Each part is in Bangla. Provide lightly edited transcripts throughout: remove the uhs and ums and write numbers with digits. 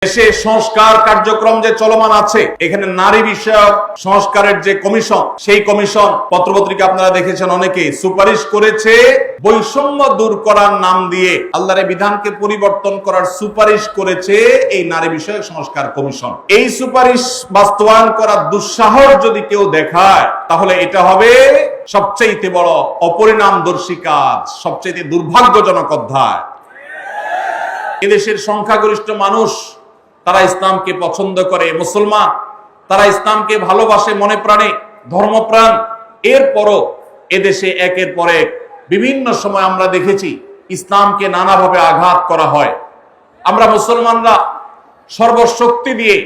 দেশে সংস্কার কার্যক্রম যে চলমান আছে, এখানে নারী বিষয়ক সংস্কারের যে কমিশন, সেই কমিশন পত্রপত্রিকা আপনারা দেখেছেন, অনেকে সুপারিশ করেছে বৈষম্য দূর করার নাম দিয়ে আল্লাহর বিধানকে পরিবর্তন করার সুপারিশ করেছে এই নারী বিষয়ক সংস্কার কমিশন। এই সুপারিশ বাস্তবায়ন করার দুঃসাহস যদি কেউ দেখায়, তাহলে এটা হবে সবচেয়ে বড় অপরিণামদর্শী কাজ, সবচেয়ে দুর্ভাগ্যজনক অধ্যায়। এদেশের সংখ্যাগরিষ্ঠ মানুষ তারা ইসলামকে পছন্দ করে, মুসলমান, তারা ইসলামকে ভালোবাসে মনে প্রাণে, ধর্মপ্রাণ। এরপরও এদেশে একের পর এক বিভিন্ন সময় আমরা দেখেছি ইসলামকে নানাভাবে আঘাত করা হয়। আমরা মুসলমানরা সর্বশক্তি দিয়ে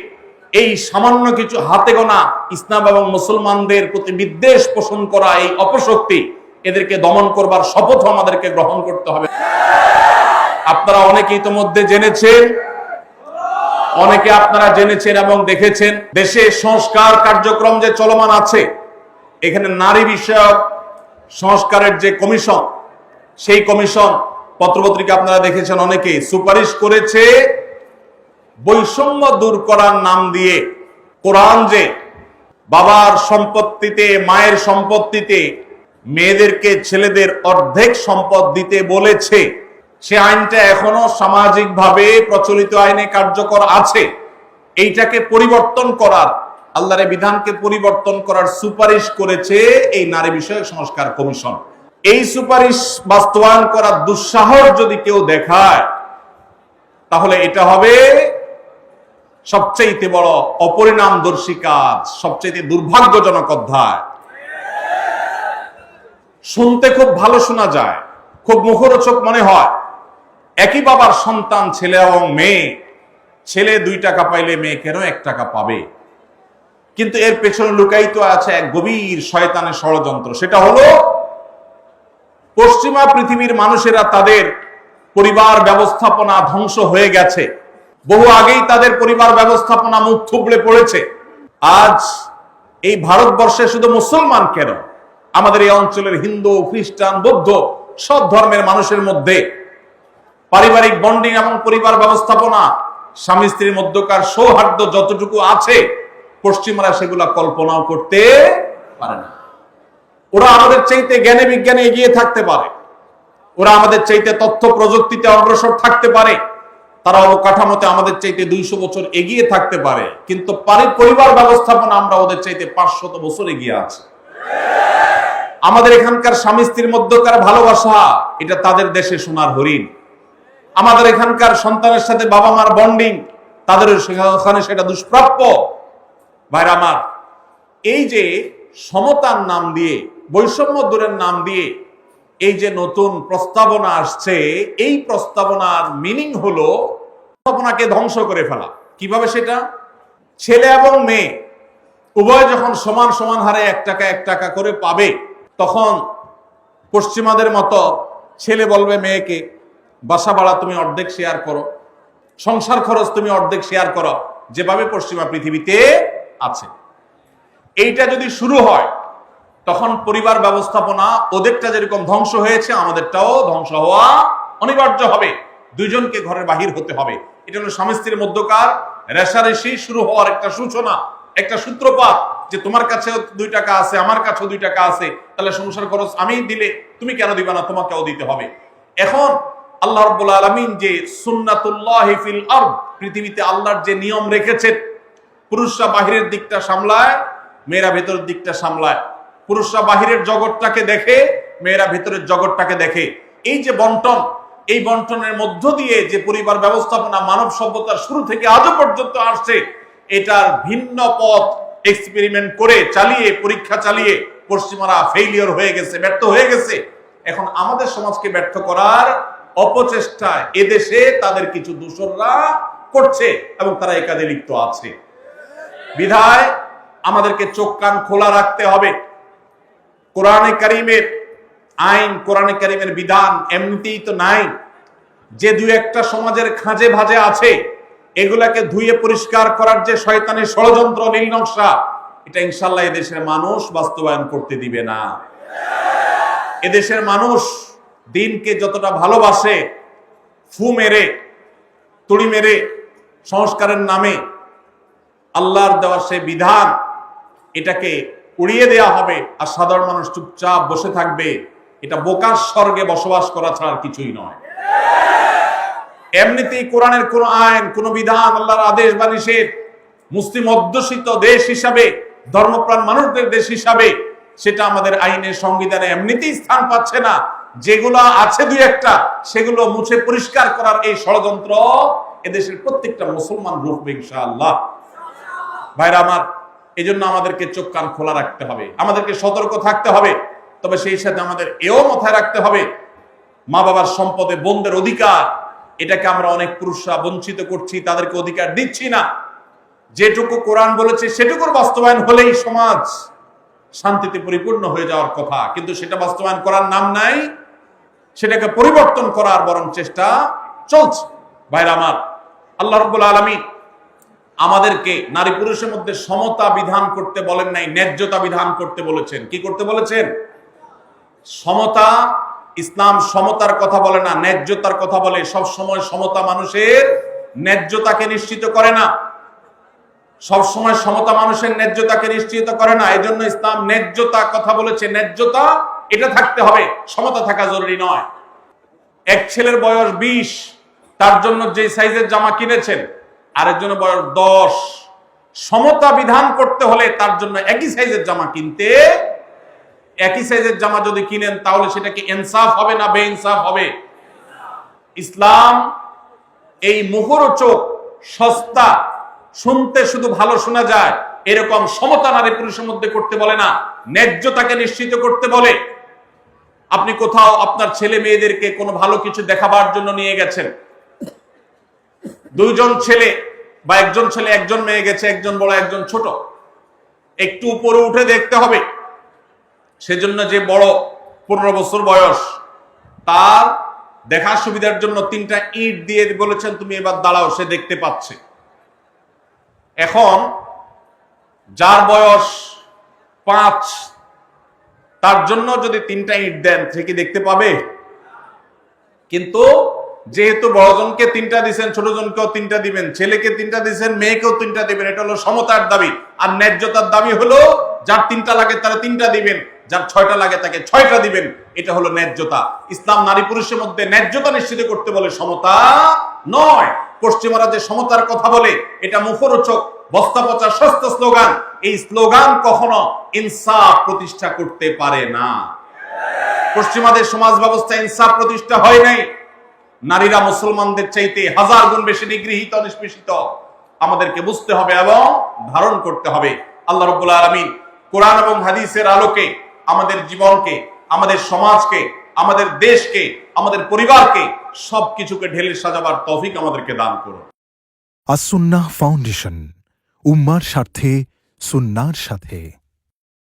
এই সামান্য কিছু হাতে গোনা ইসলাম এবং মুসলমানদের প্রতি বিদ্বেষ পোষণ করা এই অপশক্তি, এদেরকে দমন করবার শপথ আমাদেরকে গ্রহণ করতে হবে। আপনারা অনেকে ইতিমধ্যে জেনেছেন, অনেকে আপনারা জেনেছেন এবং দেখেছেন, দেশে সংস্কার কার্যক্রম যে চলমান আছে, এখানে নারী বিষয়ক সংস্কারের যে কমিশন, সেই কমিশন পত্রপত্রিকা আপনারা দেখেছেন, অনেকে সুপারিশ করেছে বৈষম্য দূর করার নাম দিয়ে কোরআন যে বাবার সম্পত্তিতে, মায়ের সম্পত্তিতে মেয়েদেরকে ছেলেদের অর্ধেক সম্পদ দিতে বলেছে, সে আইনটা এখনো সামাজিকভাবে প্রচলিত আইনে কার্যকর আছে। এইটাকে পরিবর্তন করার, আল্লাহর বিধানকে পরিবর্তন করার সুপারিশ করেছে এই নারী বিষয়ক সংস্কার কমিশন। এই সুপারিশ বাস্তবায়ন করার দুঃসাহস যদি কেউ দেখায়, তাহলে এটা হবে সবচেয়ে বড় অপরিণামদর্শী কাজ, সবচেয়ে দুর্ভাগ্যজনক অধ্যায়। শুনতে খুব ভালো শোনা যায়, খুব মুখরোচক মনে হয়। একই বাবার সন্তান, ছেলে এবং মেয়ে, ছেলে 2 টাকা পাইলে মেয়ে কেন 1 টাকা পাবে? কিন্তু এর পেছনে লুকায়িত আছে এক গভীর শয়তানের ষড়যন্ত্র। সেটা হলো পশ্চিমা পৃথিবীর মানুষেরা তাদের পরিবার ব্যবস্থাপনা ধ্বংস হয়ে গেছে, বহু আগেই তাদের পরিবার ব্যবস্থাপনা মুখ থুবড়ে পড়েছে। আজ এই ভারতবর্ষে শুধু মুসলমান কেন, আমাদের এই অঞ্চলের হিন্দু, খ্রিস্টান, বৌদ্ধ সব ধর্মের মানুষের মধ্যে পারিবারিক বন্ডিং এবং পরিবার ব্যবস্থাপনা, স্বামী স্ত্রীর মধ্যকার সৌহার্দ্য যতটুকু আছে, পশ্চিমারা সেগুলা কল্পনাও করতে পারে না। ওরা আমাদের চাইতে জ্ঞানে বিজ্ঞানে এগিয়ে থাকতে পারে, ওরা আমাদের চাইতে তথ্য প্রযুক্তিতে অগ্রসর থাকতে পারে, তারা অবকাঠামোতে আমাদের চাইতে 200 বছর এগিয়ে থাকতে পারে, কিন্তু পরিবার ব্যবস্থাপনা আমরা ওদের চাইতে 500 বছর এগিয়ে আছি। আমাদের এখানকার স্বামী স্ত্রীর মধ্যকার ভালোবাসা, এটা তাদের দেশে সোনার হরিণ। আমাদের এখানকার সন্তানের সাথে বাবা মার বন্ডিং, তাদের সেখানে সেটা দুষ্প্রাপ্য। ভাইরা আমার, এই যে সমতার নাম দিয়ে, বৈষম্য দূরের নাম দিয়ে এই যে নতুন প্রস্তাবনা আসছে, এই প্রস্তাবনার মিনিং হলো আপনাকে ধ্বংস করে ফেলা। কিভাবে সেটা? ছেলে এবং মেয়ে উভয় যখন সমান সমান হারে 1 টাকা 1 টাকা করে পাবে, তখন পশ্চিমাদের মতো ছেলে বলবে মেয়েকে, বাসা ভাড়া তুমি অর্ধেক শেয়ার করো, সংসার খরচ তুমি অর্ধেক শেয়ার করো, যেভাবে পশ্চিমা পৃথিবীতে আছে। এইটা যদি শুরু হয়, তখন পরিবার ব্যবস্থাপনা ওদেরটা যেরকম ধ্বংস হয়েছে, আমাদেরটাও ধ্বংস হওয়া অনিবার্য হবে। দুইজনকে ঘরের বাহির হতে হবে। এটা হলো স্বামী স্ত্রীর মধ্যকার রেষারেষি শুরু হওয়ার একটা সূচনা, একটা সূত্রপাত, যে তোমার কাছে 2 টাকা আছে, আমার কাছেও 2 টাকা আছে, তাহলে সংসার খরচ আমি দিলে তুমি কেন দিবা না, তোমাকেও দিতে হবে। এখন আল্লাহ রাব্বুল আলামিন যে সুন্নাতুল্লাহি ফিল আরদ, পৃথিবীতে আল্লাহর যে নিয়ম রেখেছেন, পুরুষরা বাহিরের দিকটা সামলায়, মেয়েরা ভেতরের দিকটা সামলায়। পুরুষরা বাহিরের জগৎটাকে দেখে, মেয়েরা ভেতরের জগৎটাকে দেখে। এই যে বন্টন, এই বন্টনের মধ্য দিয়ে যে পরিবার ব্যবস্থাপনা মানব সভ্যতার শুরু থেকে আজও পর্যন্ত আসছে, এটার ভিন্ন পথ এক্সপেরিমেন্ট করে, চালিয়ে, পরীক্ষা চালিয়ে পশ্চিমারা ফেইলিওর হয়ে গেছে, ব্যর্থ হয়ে গেছে। এখন আমাদের সমাজকে ব্যর্থ করার অপচেষ্টা এদেশে তাদের কিছু দূষররা করছে এবং তারা এ কাজে লিপ্ত আছে। বিধায় আমাদেরকে চোখ কান খোলা রাখতে হবে। কোরআনে কারীমের আইন, কোরআনে কারীমের বিধান এমনিতেই তো নাই। যে 2-1টা সমাজের খাঁজে ভাজে আছে, এগুলাকে ধুয়ে পরিষ্কার করার যে শয়তানের ষড়যন্ত্র, নীল নকশা, এটা ইনশাআল্লাহ এদেশের মানুষ বাস্তবায়ন করতে দিবে না। এদেশের মানুষ দিনকে যতটা ভালোবাসে, ফু মেরে, তুড়ি মেরে সংস্কারের নামে আল্লাহর দেওয়া সেই বিধান এটাকে উড়িয়ে দেওয়া হবে আর সাধারণ মানুষ চুপচাপ বসে থাকবে, এটা বোকার স্বর্গে বসবাস করা ছাড়া আর কিছুই নয়। এমনিতেই কোরআনের কোন আইন, কোন বিধান, আল্লাহর আদেশ বা নিষেধ মুসলিম অধ্যুষিত দেশ হিসাবে, ধর্মপ্রাণ মানুষদের দেশ হিসাবে সেটা আমাদের আইনের সংবিধানে এমনিতেই স্থান পাচ্ছে না। যেগুলো আছে দুই একটা, সেগুলো মুছে পরিষ্কার করার এই ষড়যন্ত্র এদেশের প্রত্যেকটা মুসলমান রুখবে ইনশাআল্লাহ। ভাইরা আমার, এই জন্য আমাদেরকে চোখ কান খোলা রাখতে হবে, আমাদেরকে সতর্ক থাকতে হবে। তবে সেই সাথে আমাদের এও মাথায় রাখতে হবে, মা বাবার সম্পদে বোনদের অধিকার, এটাকে আমরা অনেক পুরুষরা বঞ্চিত করছি, তাদেরকে অধিকার দিচ্ছি না। যেটুকু কোরআন বলেছে সেটুকুর বাস্তবায়ন হলেই সমাজ শান্তিতে পরিপূর্ণ হয়ে যাওয়ার কথা, কিন্তু সেটা বাস্তবায়ন করার নাম নাই, সেটাকে পরিবর্তন করার বরং চেষ্টা চলছে। ভাইরা আমার, আল্লাহ রাব্বুল আলামিন আমাদেরকে নারী পুরুষের মধ্যে সমতা বিধান করতে বলেন নাই, ন্যায্যতা বিধান করতে বলেছেন। কি করতে বলেছেন? সমতা। ইসলাম সমতার কথা বলে না, ন্যায্যতার কথা বলে। সব সময় সমতা মানুষের ন্যায্যতাকে নিশ্চিত করে না, সব সময় সমতা মানুষের ন্যায্যতাকে নিশ্চিত করে না। এই জন্য ইসলাম ন্যায্যতা কথা বলেছে, ন্যায্যতা এটা থাকতে হবে, সমতা থাকা জরুরি নয়। এক ছেলের বয়স 20, তার জন্য যে সাইজের জামা কিনেছেন আরেকজনের বয়স 10, সমতা বিধান করতে হলে তার জন্য একই সাইজের জামা কিনতে, একই সাইজের জামা যদি কিনেন তাহলে সেটা কি ইনসাফ হবে না বেইনসাফ হবে? ইসলাম এই মুখরোচক, সস্তা, শুনতে শুধু ভালো শোনা যায় এরকম সমতা নারী পুরুষের মধ্যে করতে বলে না, ন্যায্যতাকে নিশ্চিত করতে বলে। আপনি কোথাও আপনার ছেলে মেয়েদেরকে কোনো ভালো কিছু দেখাবার জন্য নিয়ে গেছেন, দুইজন ছেলে বা একজন ছেলে একজন মেয়ে গেছে, একজন বড় একজন ছোট, একটু উপরে উঠে দেখতে হবে। সেজন্য যে বড় 15 বছর বয়স, তার দেখার সুবিধার জন্য 3টা ইট দিয়ে বলেছেন তুমি এবার দাঁড়াও, সে দেখতে পাচ্ছে। এখন যার বয়স 5, তার জন্য যদি 3টা ইট দেন সে কি দেখতে পাবে? কিন্তু যেহেতু বড়জনকে 3টা দিবেন, ছোটজনকেও 3টা দিবেন, ছেলেকে 3টা দিবেন, মেয়েকেও 3টা দিবেন, এটা হলো সমতার দাবি। আর ন্যায্যতার দাবি হলো যার 3টা লাগে তারা 3টা দিবেন, যার 6টা লাগে তাকে 6টা দিবেন। এটা হলো ন্যায্যতা। ইসলাম নারী পুরুষের মধ্যে ন্যায্যতা নিশ্চিত করতে বলে, সমতা নয়। পশ্চিমারা যে সমতার কথা বলে এটা মুখরোচক, বস্তা পচা সস্তা স্লোগান। এই স্লোগান কখনো ইনসাফ প্রতিষ্ঠা করতে পারে না। পশ্চিমাদের সমাজ ব্যবস্থা ইনসাফ প্রতিষ্ঠা হয় নাই। নারীরা মুসলমানদের চাইতে 1000 গুণ বেশি নিগৃহীত, নিষ্পেষিত। আমাদেরকে বুঝতে হবে এবং ধারণ করতে হবে। আল্লাহ রাব্বুল আলামিন কোরআন এবং হাদিসের আলোকে আমাদের জীবনকে, আমাদের সমাজকে, আমাদের দেশকে, আমাদের পরিবারকে সবকিছুকে ঢেলে সাজাবার তৌফিক আমাদেরকে দান করুন। আস-সুন্নাহ ফাউন্ডেশন, উম্মার স্বার্থে সুন্নাহর সাথে।